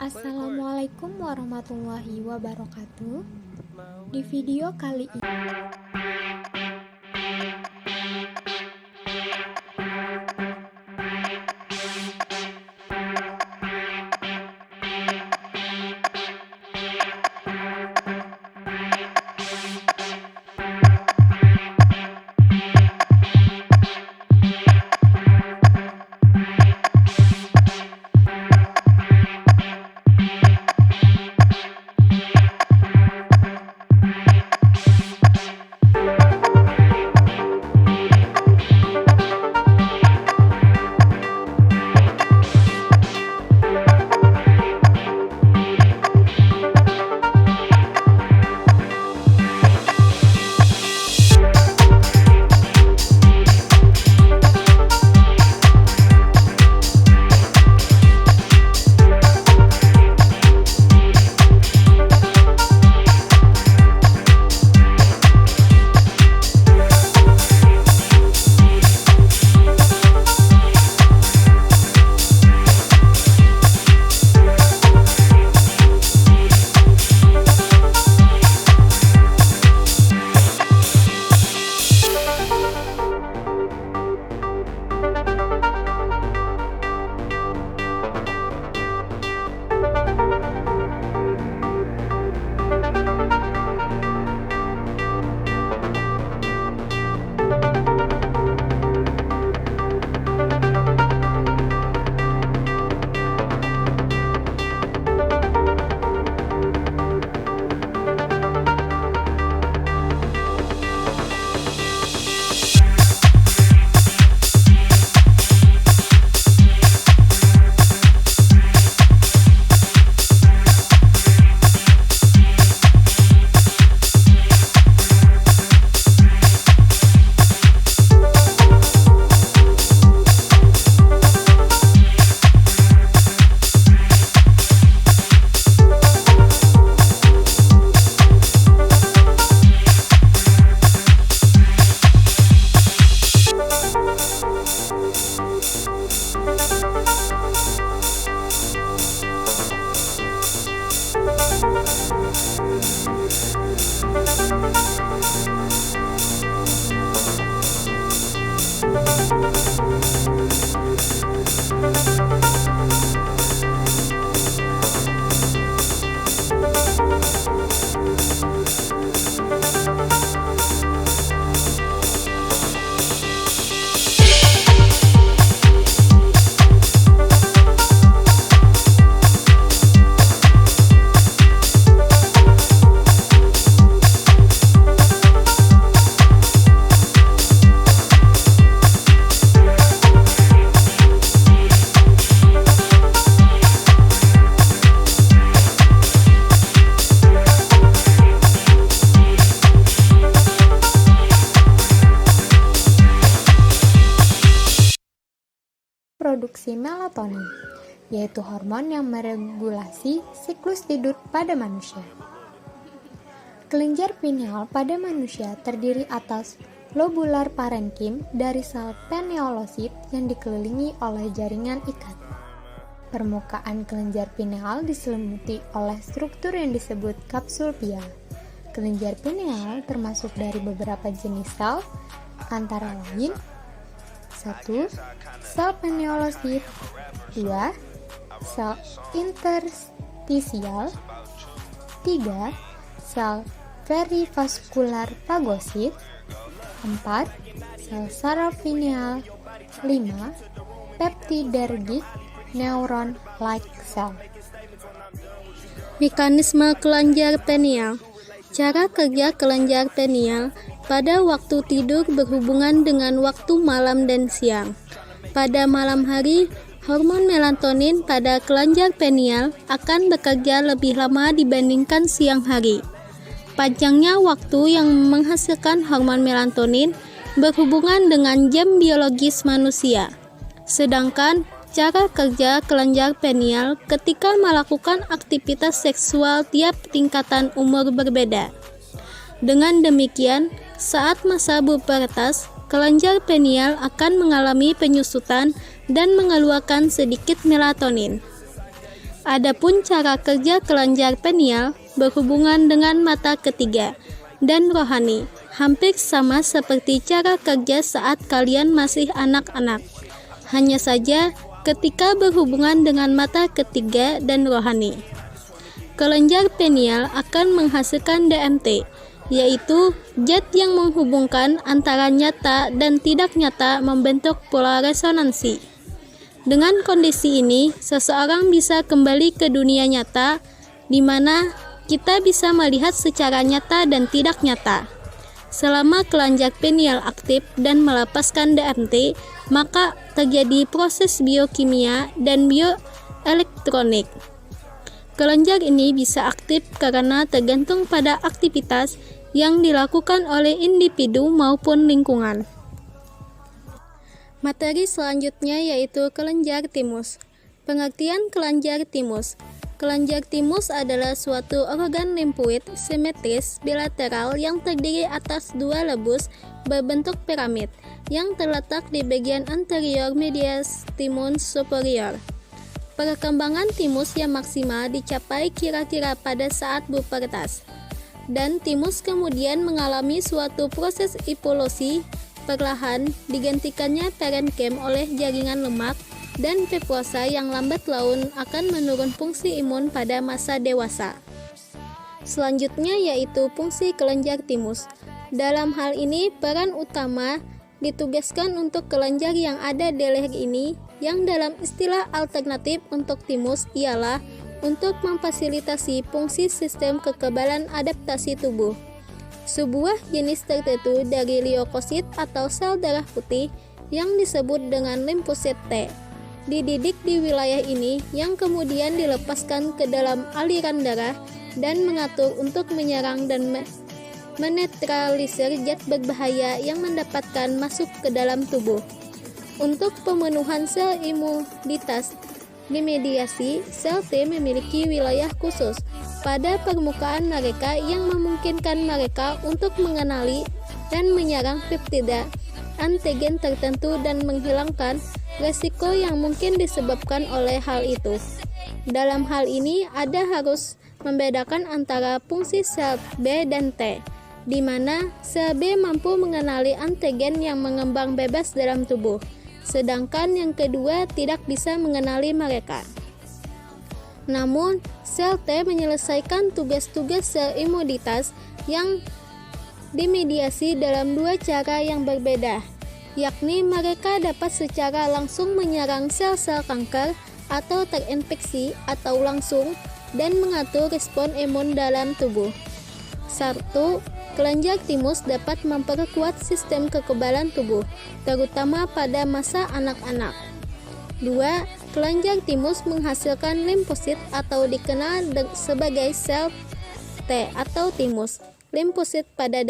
Assalamualaikum warahmatullahi wabarakatuh. Di video kali ini produksi melatonin, yaitu hormon yang meregulasi siklus tidur pada manusia. Kelenjar pineal pada manusia terdiri atas lobular parenkim dari sel pinealosit yang dikelilingi oleh jaringan ikat. Permukaan kelenjar pineal diselimuti oleh struktur yang disebut kapsul pia. Kelenjar pineal termasuk dari beberapa jenis sel, antara lain 1. Sel pinealosit. 2. Sel interstisial. 3. Sel perivaskular fagosit. 4. Sel saraf-pineal. 5. Peptidergic neuron-like cell. Mekanisme kelenjar pineal. Cara kerja kelenjar pineal pada waktu tidur berhubungan dengan waktu malam dan siang. Pada malam hari, hormon melatonin pada kelenjar pineal akan bekerja lebih lama dibandingkan siang hari. Panjangnya waktu yang menghasilkan hormon melatonin berhubungan dengan jam biologis manusia. Sedangkan cara kerja kelenjar pineal ketika melakukan aktivitas seksual tiap tingkatan umur berbeda. Dengan demikian, saat masa pubertas, kelenjar pineal akan mengalami penyusutan dan mengeluarkan sedikit melatonin. Adapun cara kerja kelenjar pineal berhubungan dengan mata ketiga dan rohani, hampir sama seperti cara kerja saat kalian masih anak-anak. Hanya saja ketika berhubungan dengan mata ketiga dan rohani, kelenjar pineal akan menghasilkan DMT, yaitu zat yang menghubungkan antara nyata dan tidak nyata membentuk pola resonansi. Dengan kondisi ini, seseorang bisa kembali ke dunia nyata, di mana kita bisa melihat secara nyata dan tidak nyata. Selama kelenjar pineal aktif dan melepaskan DMT, maka terjadi proses biokimia dan bioelektronik. Kelenjar ini bisa aktif karena tergantung pada aktivitas yang dilakukan oleh individu maupun lingkungan. Materi selanjutnya yaitu kelenjar timus. Pengertian kelenjar timus. Kelenjar timus adalah suatu organ limfoid simetris bilateral yang terdiri atas dua lebus berbentuk piramid yang terletak di bagian anterior medias timus superior. Perkembangan timus yang maksimal dicapai kira-kira pada saat pubertas, dan timus kemudian mengalami suatu proses evolusi. Perlahan digantikannya parenkim oleh jaringan lemak, dan pepuasa yang lambat laun akan menurun fungsi imun pada masa dewasa. Selanjutnya yaitu fungsi kelenjar timus. Dalam hal ini peran utama ditugaskan untuk kelenjar yang ada di leher ini, yang dalam istilah alternatif untuk timus ialah untuk memfasilitasi fungsi sistem kekebalan adaptasi tubuh. Sebuah jenis tertentu dari leukosit atau sel darah putih yang disebut dengan limfosit T dididik di wilayah ini, yang kemudian dilepaskan ke dalam aliran darah dan mengatur untuk menyerang dan menetralisir zat berbahaya yang mendapatkan masuk ke dalam tubuh. Untuk pemenuhan sel imunitas dimediasi, sel T memiliki wilayah khusus pada permukaan mereka yang memungkinkan mereka untuk mengenali dan menyerang peptida antigen tertentu dan menghilangkan resiko yang mungkin disebabkan oleh hal itu. Dalam hal ini ada harus membedakan antara fungsi sel B dan T, di mana sel B mampu mengenali antigen yang mengembang bebas dalam tubuh, sedangkan yang kedua tidak bisa mengenali mereka. Namun, sel T menyelesaikan tugas-tugas sel imunitas yang dimediasi dalam dua cara yang berbeda, yakni mereka dapat secara langsung menyerang sel-sel kanker atau terinfeksi atau langsung dan mengatur respon imun dalam tubuh. 1. Kelenjar timus dapat memperkuat sistem kekebalan tubuh, terutama pada masa anak-anak. 2. Kelenjar timus menghasilkan limfosit atau dikenal sebagai sel T atau timus limfosit pada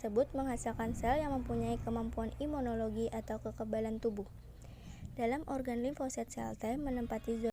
tersebut menghasilkan sel yang mempunyai kemampuan imunologi atau kekebalan tubuh. Dalam organ limfosit, sel T menempati zona